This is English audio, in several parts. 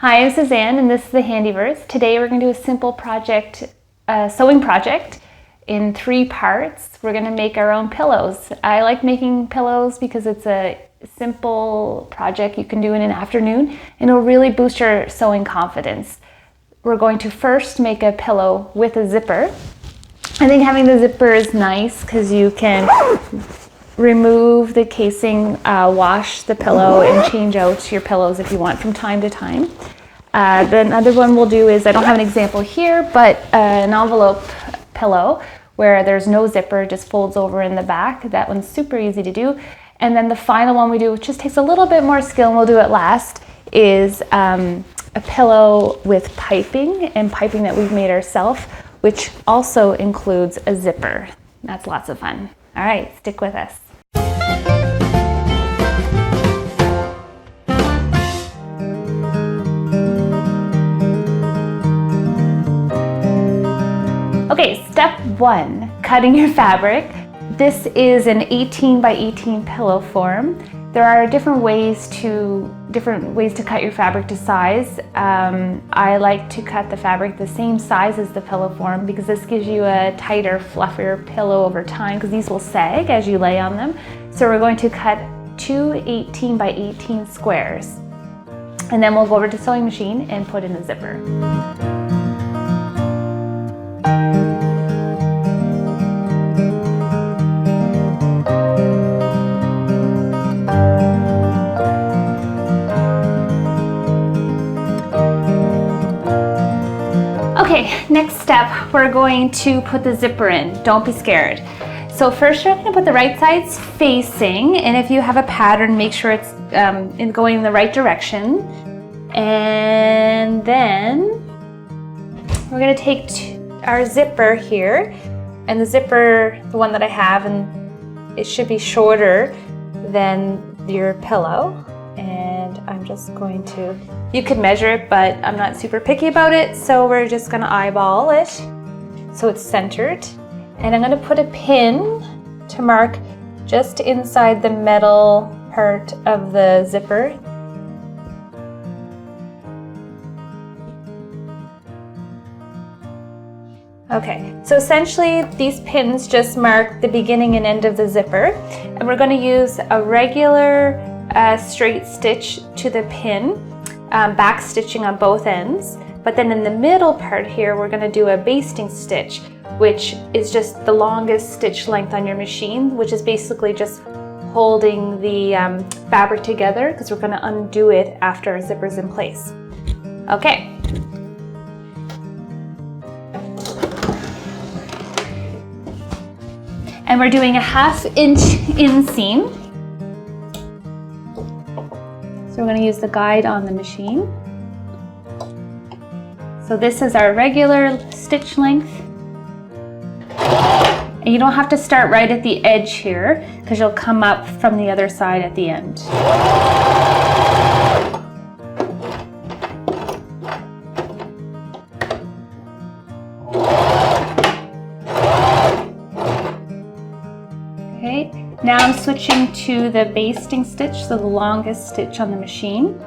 Hi, I'm Suzanne and this is the Handyverse. Today we're going to do a simple project, sewing project in 3 parts. We're going to make our own pillows. I like making pillows because it's a simple project you can do in an afternoon and it'll really boost your sewing confidence. We're going to first make a pillow with a zipper. I think having the zipper is nice because you can remove the casing, wash the pillow and change out your pillows if you want from time to time. The another one we'll do is, I don't have an example here, but an envelope pillow where there's no zipper, just folds over in the back. That one's super easy to do. And then the final one we do, which just takes a little bit more skill and we'll do it last, is a pillow with piping, and piping that we've made ourselves, which also includes a zipper. That's lots of fun. All right, stick with us. Okay, step 1, cutting your fabric. This is an 18 by 18 pillow form. There are different ways to cut your fabric to size. I like to cut the fabric the same size as the pillow form because this gives you a tighter, fluffier pillow over time, because these will sag as you lay on them. So we're going to cut 2 18 by 18 squares. And then we'll go over to the sewing machine and put in the zipper. Okay, next step, we're going to put the zipper in. Don't be scared. So first you're going to put the right sides facing, and if you have a pattern, make sure it's going in the right direction. And then we're going to take our zipper here, and the zipper, the one that I have, and it should be shorter than your pillow. And I'm just going to, you could measure it, but I'm not super picky about it, so we're just going to eyeball it so it's centered. And I'm going to put a pin to mark just inside the metal part of the zipper. Okay, so essentially these pins just mark the beginning and end of the zipper, and we're going to use a regular straight stitch to the pin, back stitching on both ends, but then in the middle part here we're going to do a basting stitch, which is just the longest stitch length on your machine, which is basically just holding the fabric together, because we're going to undo it after our zipper's in place. Okay. And we're doing a 1/2 inch inseam. So we're going to use the guide on the machine. So this is our regular stitch length. And you don't have to start right at the edge here, because you'll come up from the other side at the end. Okay, now I'm switching to the basting stitch, so the longest stitch on the machine.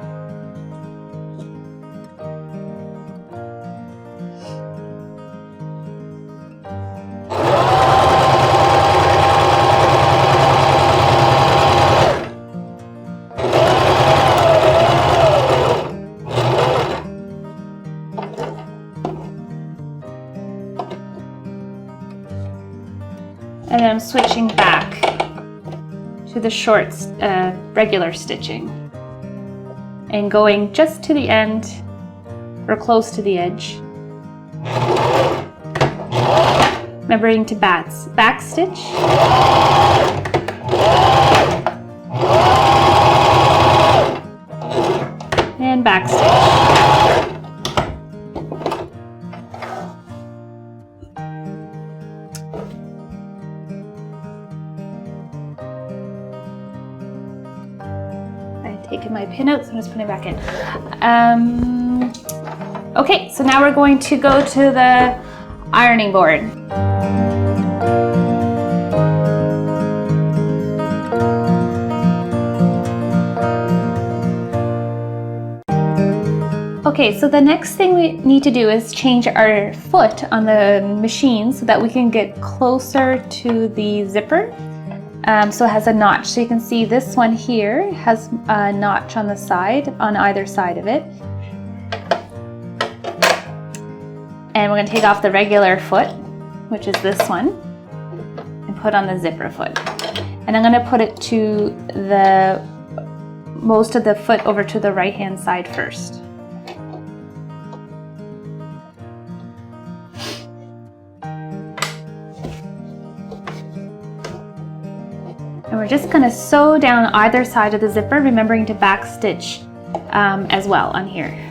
And then I'm switching back to the short, regular stitching and going just to the end or close to the edge. Remembering to back stitch. And back stitch. Taking my pin out, so I'm just putting it back in. Okay, so now we're going to go to the ironing board. Okay, so the next thing we need to do is change our foot on the machine so that we can get closer to the zipper. So it has a notch. So you can see this one here has a notch on the side, on either side of it. And we're going to take off the regular foot, which is this one, and put on the zipper foot. And I'm going to put it to the most of the foot over to the right hand side first. And we're just going to sew down either side of the zipper, remembering to back stitch as well on here.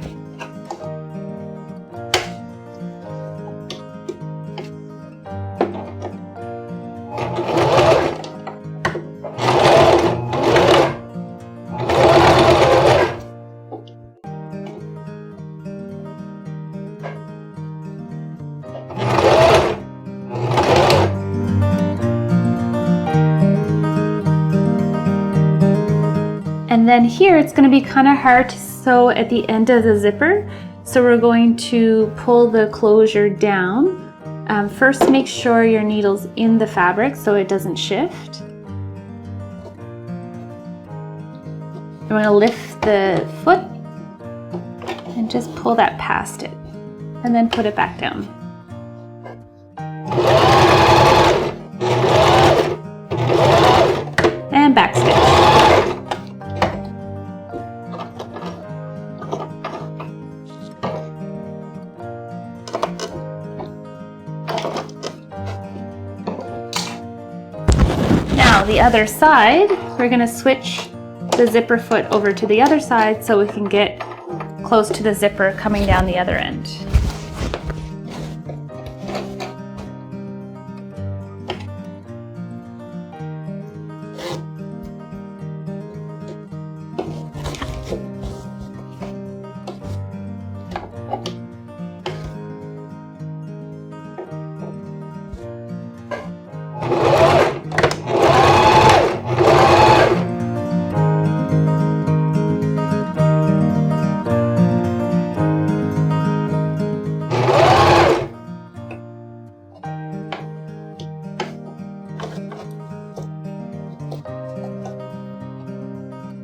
And then here it's going to be kind of hard to sew at the end of the zipper, so we're going to pull the closure down. First, make sure your needle's in the fabric so it doesn't shift. I'm going to lift the foot and just pull that past it, and then put it back down. And back stitch. Now the other side, we're going to switch the zipper foot over to the other side so we can get close to the zipper coming down the other end.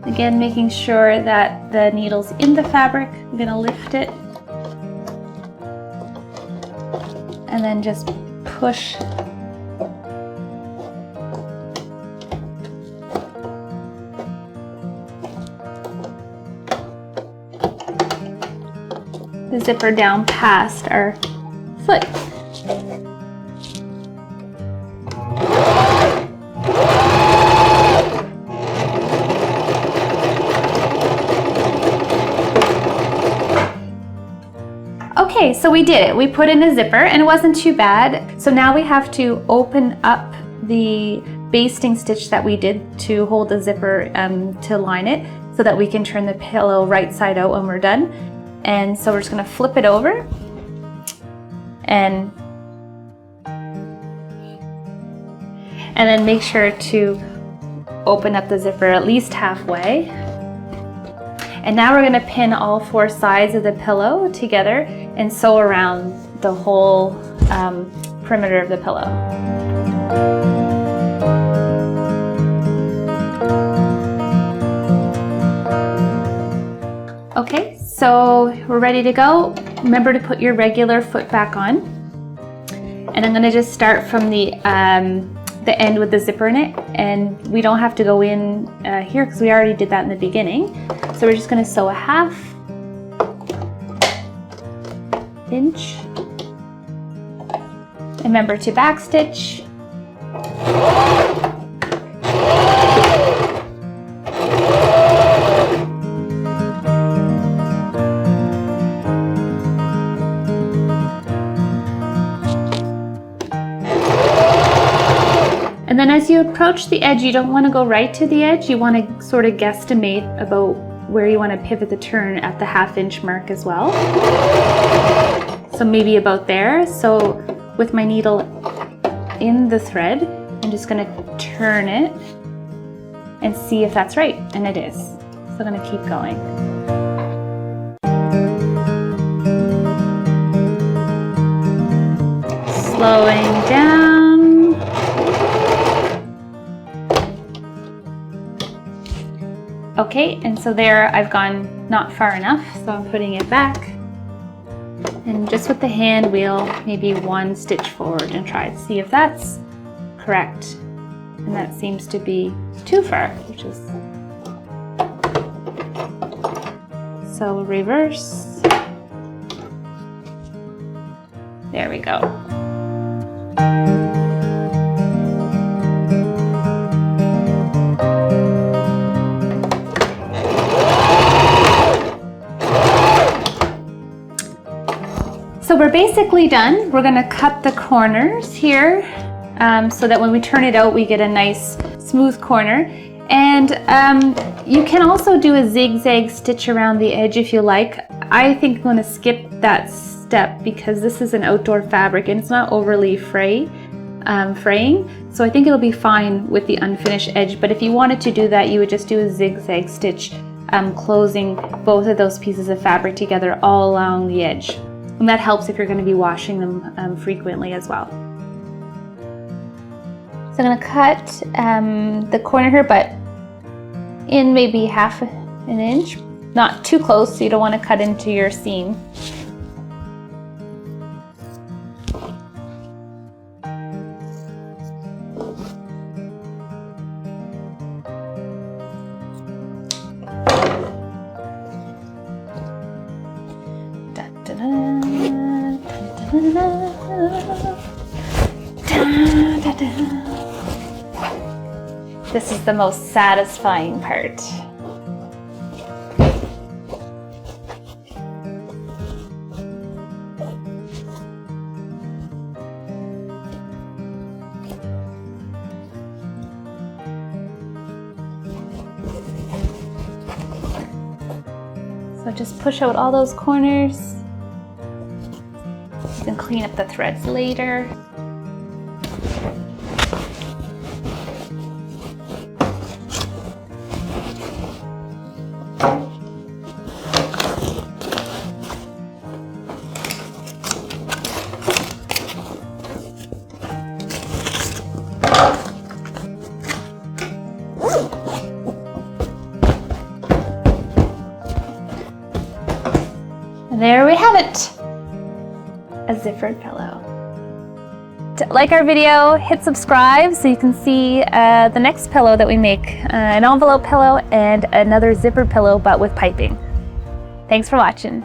Again, making sure that the needle's in the fabric. I'm going to lift it and then just push the zipper down past our foot. Okay, so we did it. We put in a zipper and it wasn't too bad. So now we have to open up the basting stitch that we did to hold the zipper to line it so that we can turn the pillow right side out when we're done. And so we're just going to flip it over and then make sure to open up the zipper at least halfway. And now we're going to pin all four sides of the pillow together and sew around the whole perimeter of the pillow. Okay, so we're ready to go. Remember to put your regular foot back on. And I'm going to just start from the end with the zipper in it, and we don't have to go in here because we already did that in the beginning. So we're just going to sew a half inch. Remember to back stitch. And then as you approach the edge, you don't want to go right to the edge. You want to sort of guesstimate about where you want to pivot the turn at the half-inch mark as well. So maybe about there. So with my needle in the thread, I'm just going to turn it and see if that's right. And it is. So I'm going to keep going. flowing down. Okay, and so there I've gone not far enough, so I'm putting it back. And just with the hand wheel, maybe one stitch forward and try to see if that's correct. And that seems to be too far, which is... So reverse. There we go. So we're basically done. We're going to cut the corners here so that when we turn it out we get a nice smooth corner. And you can also do a zigzag stitch around the edge if you like. I think I'm going to skip that step because this is an outdoor fabric and it's not overly fraying. So I think it'll be fine with the unfinished edge. But if you wanted to do that, you would just do a zigzag stitch closing both of those pieces of fabric together all along the edge. And that helps if you're going to be washing them frequently as well. So I'm going to cut the corner here, but in maybe half an inch. Not too close, so you don't want to cut into your seam. This is the most satisfying part. So just push out all those corners. You can clean up the threads later. There we have it, a zippered pillow. To like our video, hit subscribe so you can see the next pillow that we make, an envelope pillow and another zippered pillow but with piping. Thanks for watching.